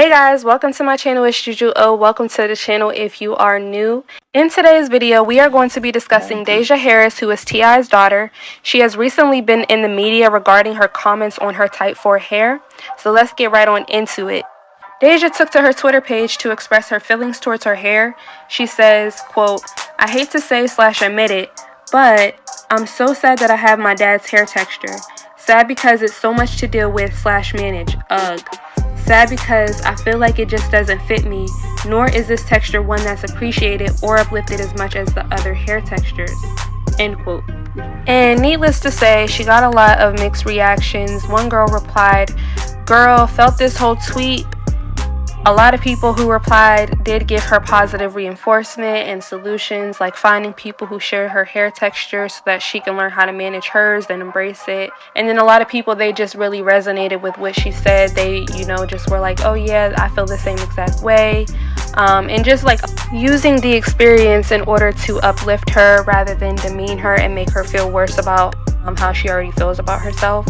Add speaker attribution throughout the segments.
Speaker 1: Hey guys, welcome to my channel. It's Juju. Welcome to the channel if you are new. In today's video, we are going to be discussing Deyjah Harris, who is T.I.'s daughter. She has recently been in the media regarding her comments on her type 4 hair. So let's get right on into it. Deyjah took to her Twitter page to express her feelings towards her hair. She says, quote, "I hate to say / admit it, but I'm so sad that I have my dad's hair texture. Sad because it's so much to deal with / manage. Ugh. Sad because I feel like it just doesn't fit me, nor is this texture one that's appreciated or uplifted as much as the other hair textures." End quote. And needless to say, she got a lot of mixed reactions. One girl replied, "Girl, felt this whole tweet." A lot of people who replied did give her positive reinforcement and solutions, like finding people who share her hair texture so that she can learn how to manage hers and embrace it. And then a lot of people, they just really resonated with what she said. They, just were like, "Oh yeah, I feel the same exact way." And just like using the experience in order to uplift her rather than demean her and make her feel worse about how she already feels about herself.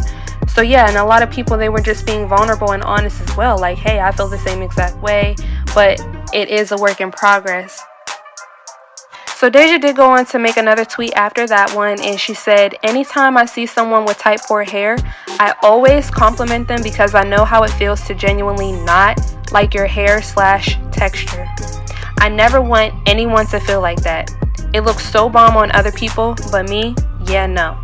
Speaker 1: So yeah, and a lot of people, they were just being vulnerable and honest as well. Like, hey, I feel the same exact way, but it is a work in progress. So Deyjah did go on to make another tweet after that one, and she said, "Anytime I see someone with type 4 hair, I always compliment them because I know how it feels to genuinely not like your hair / texture. I never want anyone to feel like that. It looks so bomb on other people, but me, yeah, no."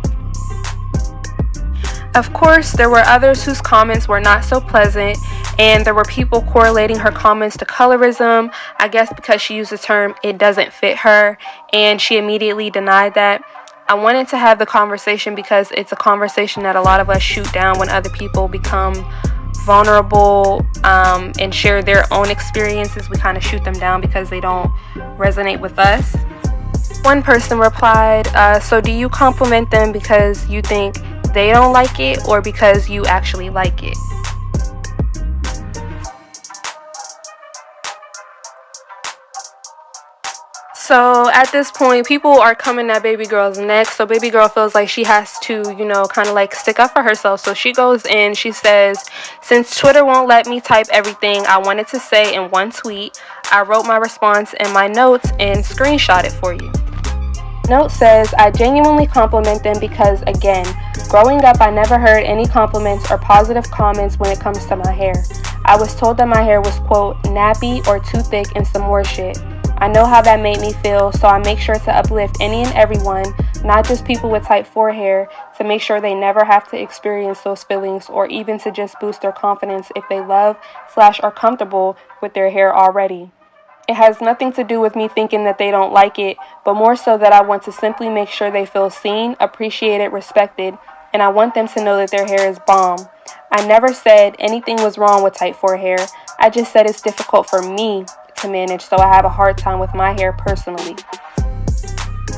Speaker 1: Of course, there were others whose comments were not so pleasant, and there were people correlating her comments to colorism, I guess because she used the term "it doesn't fit her," and she immediately denied that. I wanted to have the conversation because it's a conversation that a lot of us shoot down when other people become vulnerable and share their own experiences. We kind of shoot them down because they don't resonate with us. One person replied, "So do you compliment them because you think they don't like it or because you actually like it?" So at this point, people are coming at baby girl's neck. So baby girl feels like she has to, kind of like stick up for herself. So she goes in, she says, "Since Twitter won't let me type everything I wanted to say in one tweet, I wrote my response in my notes and screenshot it for you." Note says, "I genuinely compliment them because, again, growing up I never heard any compliments or positive comments when it comes to my hair. I was told that my hair was, quote, nappy or too thick and some more shit. I know how that made me feel, so I make sure to uplift any and everyone, not just people with type 4 hair, to make sure they never have to experience those feelings or even to just boost their confidence if they love / are comfortable with their hair already. It has nothing to do with me thinking that they don't like it, but more so that I want to simply make sure they feel seen, appreciated, respected, and I want them to know that their hair is bomb. I never said anything was wrong with type 4 hair. I just said it's difficult for me to manage, so I have a hard time with my hair personally."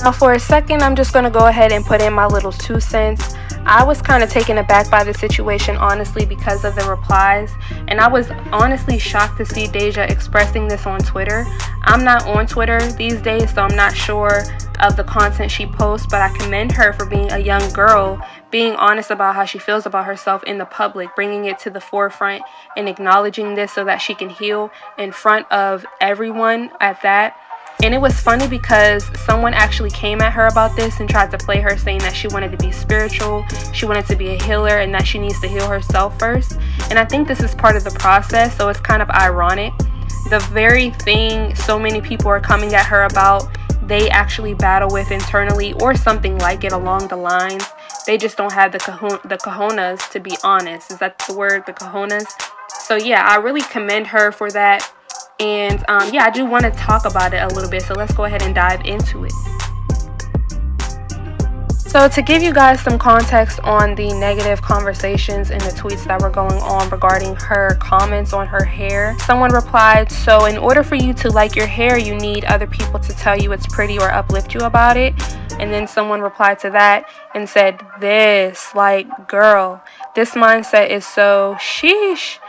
Speaker 1: Now for a second, I'm just going to go ahead and put in my little 2 cents. I was kind of taken aback by the situation, honestly, because of the replies. And I was honestly shocked to see Deyjah expressing this on Twitter. I'm not on Twitter these days, so I'm not sure of the content she posts, but I commend her for being a young girl, being honest about how she feels about herself in the public, bringing it to the forefront and acknowledging this so that she can heal in front of everyone at that. And it was funny because someone actually came at her about this and tried to play her, saying that she wanted to be spiritual, she wanted to be a healer, and that she needs to heal herself first. And I think this is part of the process, so it's kind of ironic. The very thing so many people are coming at her about, they actually battle with internally or something like it along the lines. They just don't have the cojones, to be honest. Is that the word, the cojones? So yeah, I really commend her for that. And yeah, I do want to talk about it a little bit, so let's go ahead and dive into it. So to give you guys some context on the negative conversations and the tweets that were going on regarding her comments on her hair, someone replied, "So in order for you to like your hair, you need other people to tell you it's pretty or uplift you about it." And then someone replied to that and said, "This, like, girl, this mindset is so sheesh.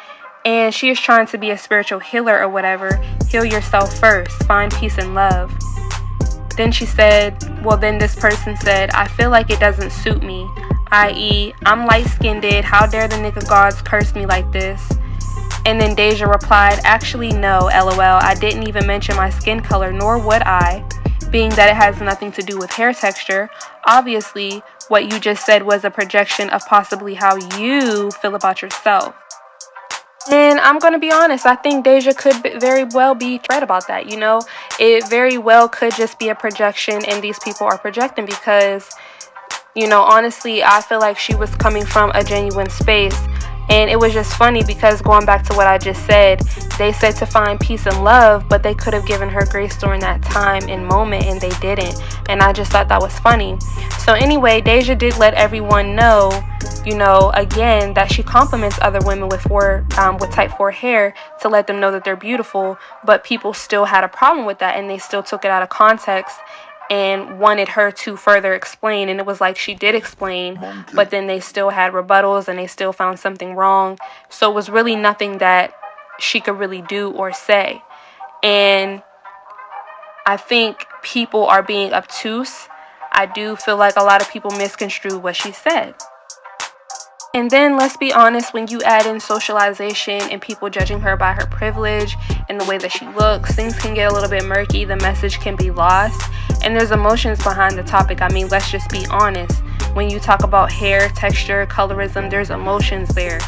Speaker 1: And she is trying to be a spiritual healer or whatever. Heal yourself first. Find peace and love." Then she said, then this person said, "I feel like it doesn't suit me, i.e. I'm light-skinned. How dare the nigga gods curse me like this?" And then Deyjah replied, actually no, lol, I didn't even mention my skin color, nor would I, being that it has nothing to do with hair texture. Obviously, what you just said was a projection of possibly how you feel about yourself. And I'm going to be honest, I think Deyjah could very well be right about that. You know, it very well could just be a projection, and these people are projecting because, you know, honestly, I feel like she was coming from a genuine space. And it was just funny because going back to what I just said, they said to find peace and love, but they could have given her grace during that time and moment, and they didn't. And I just thought that was funny. So anyway, Deyjah did let everyone know, you know, again, that she compliments other women with type 4 hair to let them know that they're beautiful, but people still had a problem with that, and they still took it out of context and wanted her to further explain. And it was like she did explain, but then they still had rebuttals and they still found something wrong. So it was really nothing that she could really do or say. And I think people are being obtuse. I do feel like a lot of people misconstrued what she said. And then, let's be honest, when you add in socialization and people judging her by her privilege and the way that she looks, things can get a little bit murky. The message can be lost. And there's emotions behind the topic. I mean, let's just be honest. When you talk about hair, texture, colorism, there's emotions there.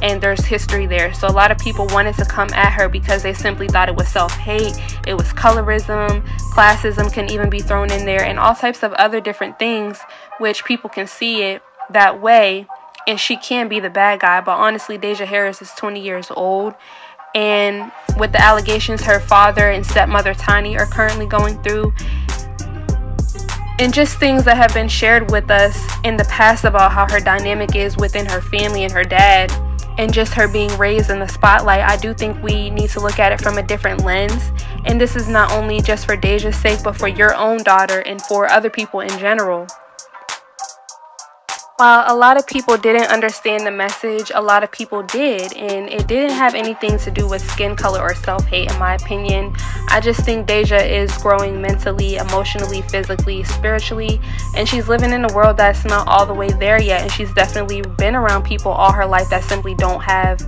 Speaker 1: And there's history there. So a lot of people wanted to come at her because they simply thought it was self-hate. It was colorism. Classism can even be thrown in there. And all types of other different things, which people can see it that way. And she can be the bad guy, but honestly, Deyjah Harris is 20 years old. And with the allegations her father and stepmother Tiny are currently going through, and just things that have been shared with us in the past about how her dynamic is within her family and her dad, and just her being raised in the spotlight, I do think we need to look at it from a different lens. And this is not only just for Deyjah's sake, but for your own daughter and for other people in general. While a lot of people didn't understand the message, a lot of people did, and it didn't have anything to do with skin color or self-hate, in my opinion. I just think Deyjah is growing mentally, emotionally, physically, spiritually, and she's living in a world that's not all the way there yet, and she's definitely been around people all her life that simply don't have,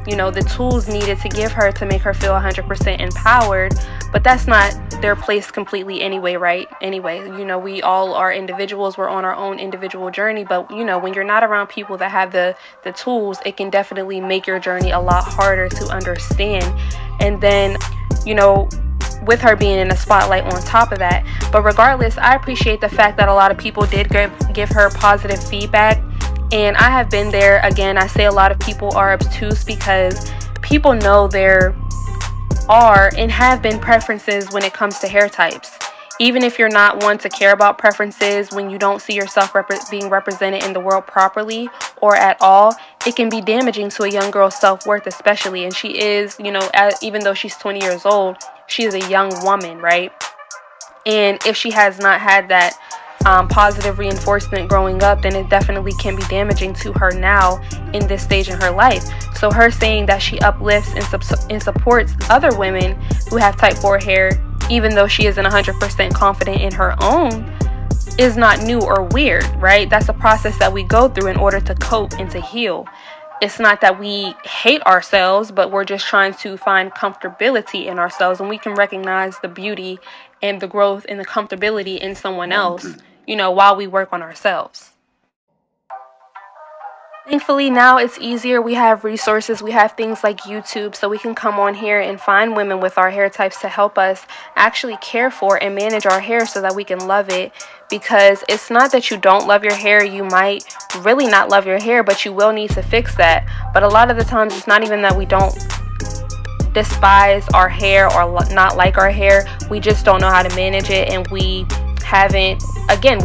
Speaker 1: you know, the tools needed to give her to make her feel 100% empowered. But that's not their place completely anyway, right? Anyway, you know, we all are individuals. We're on our own individual journey. But, you know, when you're not around people that have the tools, it can definitely make your journey a lot harder to understand. And then, you know, with her being in the spotlight on top of that. But regardless, I appreciate the fact that a lot of people did give her positive feedback. And I have been there. Again, I say a lot of people are obtuse because people know there are and have been preferences when it comes to hair types. Even if you're not one to care about preferences, when you don't see yourself being represented in the world properly or at all, it can be damaging to a young girl's self-worth especially. And she is, you know, even though she's 20 years old, she is a young woman, right? And if she has not had that positive reinforcement growing up, then it definitely can be damaging to her now in this stage in her life. So her saying that she uplifts and supports other women who have type 4 hair, even though she isn't 100% confident in her own, is not new or weird, right? That's a process that we go through in order to cope and to heal. It's not that we hate ourselves, but we're just trying to find comfortability in ourselves, and we can recognize the beauty and the growth and the comfortability in someone else, you know, while we work on ourselves. Thankfully, now it's easier. We have resources. We have things like YouTube, so we can come on here and find women with our hair types to help us actually care for and manage our hair so that we can love it. Because it's not that you don't love your hair. You might really not love your hair, but you will need to fix that. But a lot of the times, it's not even that we don't despise our hair or not like our hair. We just don't know how to manage it, and we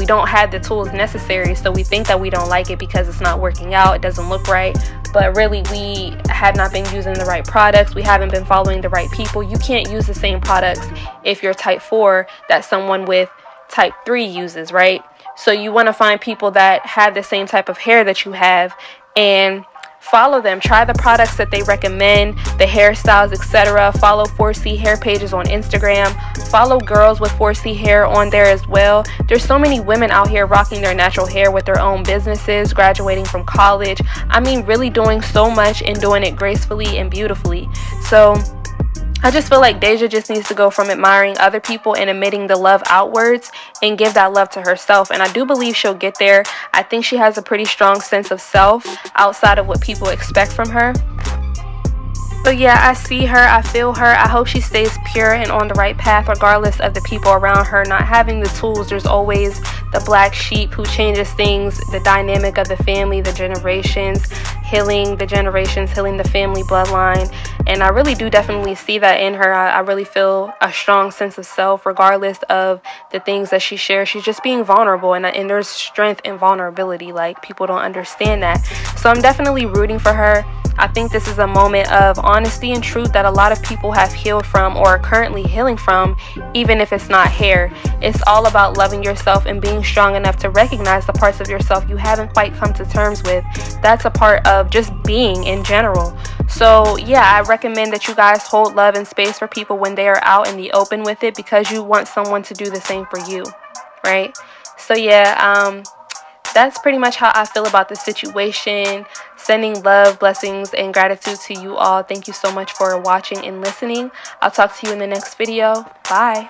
Speaker 1: don't have the tools necessary. So we think that we don't like it because it's not working out, it doesn't look right, but really we have not been using the right products. We haven't been following the right people. You can't use the same products if you're type 4 that someone with type 3 uses, right? So you want to find people that have the same type of hair that you have and follow them, try the products that they recommend, the hairstyles, etc. Follow 4C hair pages on Instagram, follow girls with 4C hair on there as well. There's so many women out here rocking their natural hair with their own businesses, graduating from college. I mean, really doing so much and doing it gracefully and beautifully. So I just feel like Deyjah just needs to go from admiring other people and emitting the love outwards and give that love to herself. And I do believe she'll get there. I think she has a pretty strong sense of self outside of what people expect from her. So yeah, I see her, I feel her. I hope she stays pure and on the right path regardless of the people around her not having the tools. There's always the black sheep who changes things, the dynamic of the family, the generations, healing the generations, healing the family bloodline. And I really do definitely see that in her. I really feel a strong sense of self regardless of the things that she shares. She's just being vulnerable, and there's strength in vulnerability. Like, people don't understand that. So I'm definitely rooting for her. I think this is a moment of honesty and truth that a lot of people have healed from or are currently healing from, even if it's not hair. It's all about loving yourself and being strong enough to recognize the parts of yourself you haven't quite come to terms with. That's a part of just being in general. So yeah, I recommend that you guys hold love and space for people when they are out in the open with it, because you want someone to do the same for you, right? So yeah, that's pretty much how I feel about the situation. Sending love, blessings, and gratitude to you all. Thank you so much for watching and listening. I'll talk to you in the next video. Bye.